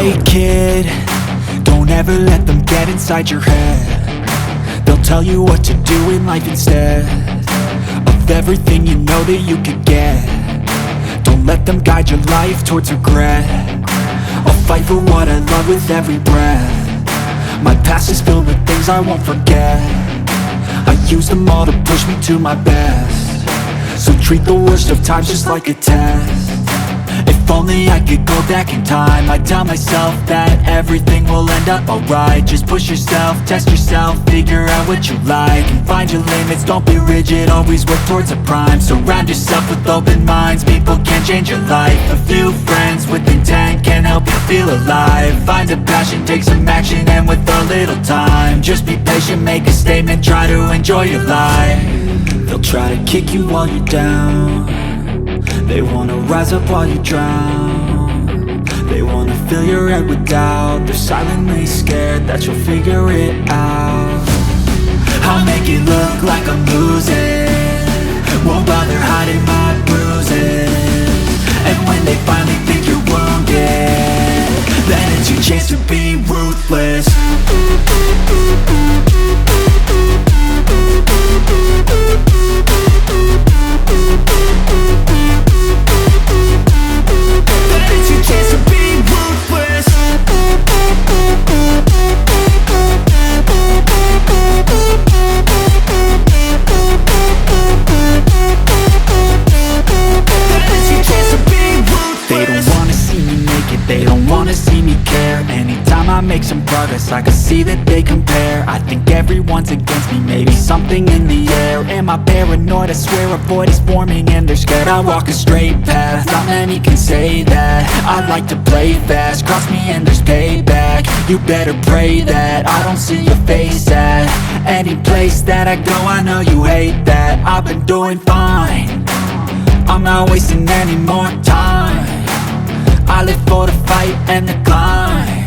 Hey kid, don't ever let them get inside your head. They'll tell you what to do in life instead of everything you know that you could get. Don't let them guide your life towards regret. I'll fight for what I love with every breath. My past is filled with things I won't forget. I use them all to push me to my best. So treat the worst of times just like a test. If only I could go back in time, I'd tell myself that everything will end up alright. Just push yourself, test yourself, figure out what you like, and find your limits, don't be rigid, always work towards a prime. Surround yourself with open minds, people can change your life. A few friends with intent can help you feel alive. Find a passion, take some action, and with a little time, just be patient, make a statement, try to enjoy your life. They'll try to kick you while you're down. They wanna rise up while you drown. They wanna fill your head with doubt. They're silently scared that you'll figure it out. I'll make it look like I'm losing, won't bother hiding my bruises. And when they finally think you're wounded, then it's your chance to be ruthless. I make some progress, I can see that they compare. I think everyone's against me, maybe something in the air. Am I paranoid? I swear a void is forming and they're scared. I walk a straight path, not many can say that. I like to play fast, cross me and there's payback. You better pray that I don't see your face at any place that I go. I know you hate that. I've been doing fine, I'm not wasting any more time. I live for the fight and the climb,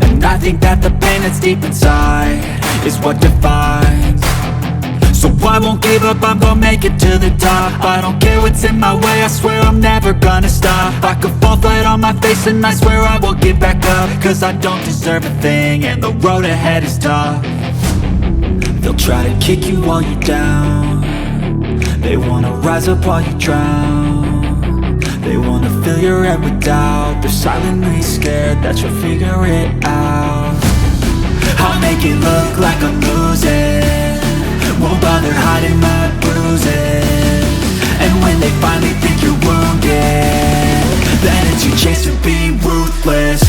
and I think that the pain that's deep inside is what defines. So I won't give up, I'm gonna make it to the top. I don't care what's in my way, I swear I'm never gonna stop. I could fall flat on my face and I swear I will get back up, cause I don't deserve a thing and the road ahead is tough. They'll try to kick you while you're down. They wanna rise up while you drown. They wanna fill your head with doubt. They're silently scared that you'll figure it out. I'll make it look like I'm losing, won't bother hiding my bruises. And when they finally think you're wounded, then it's your chance to be ruthless.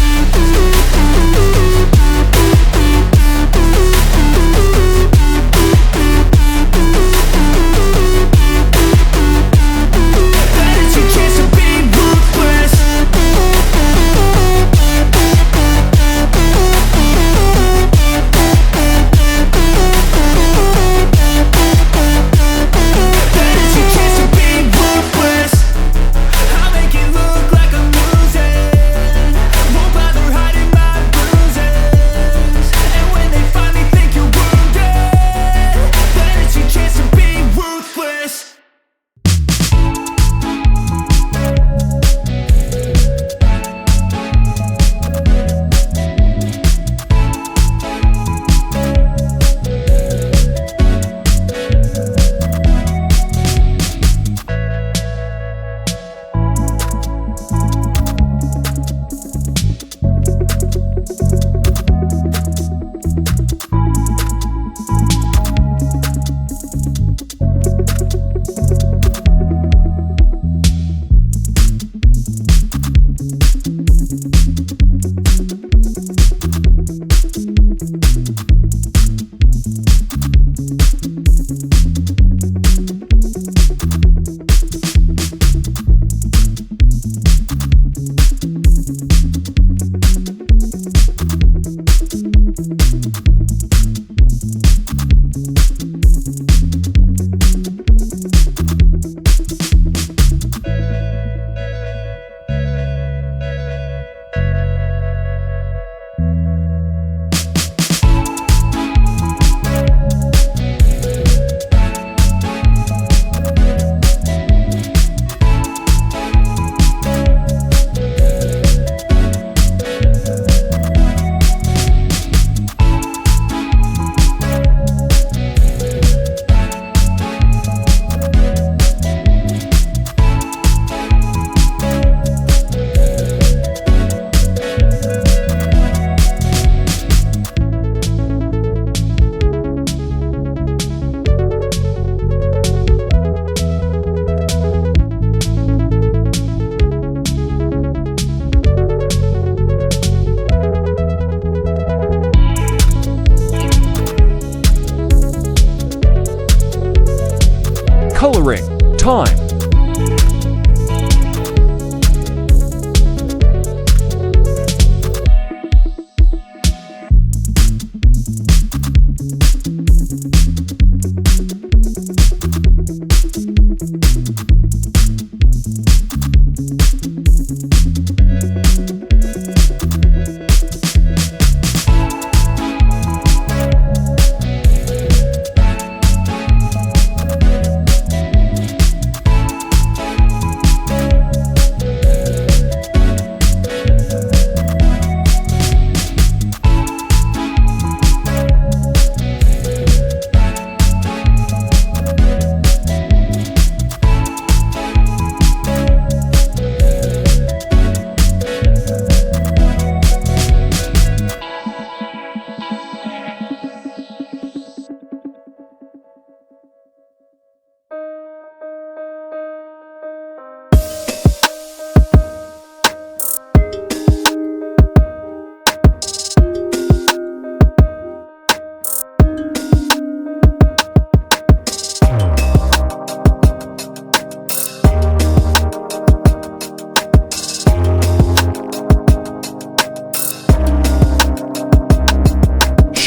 time.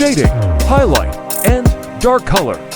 Shading, highlight, and dark color.